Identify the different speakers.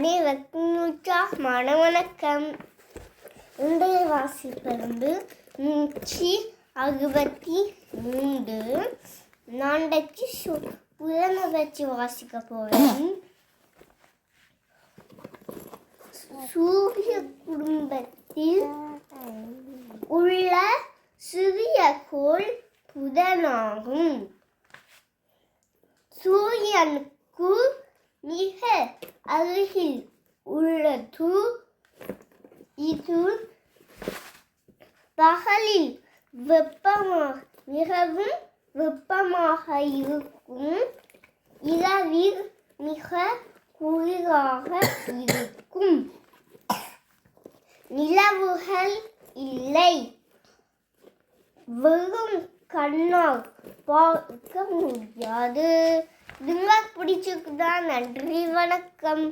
Speaker 1: அனைவருக்கும் வணக்கம். இன்றைய வாசிப்பது 163. நான் புலமை வச்சு வாசிக்க போகிறேன். சூரிய குடும்பத்தில் உள்ள சிறிய கோள் புதனாகும். சூரியனுக்கு மிக அருகில் உள்ளது. இது பகலில் மிகவும் வெப்பமாக இருக்கும். இரவில் மிக குளிராக இருக்கும். நிலவுகள் இல்லை. வெறும் கண்ணால் பார்க்க முடியாது. பிடிச்சிருக்குதா? நன்றி, வணக்கம்.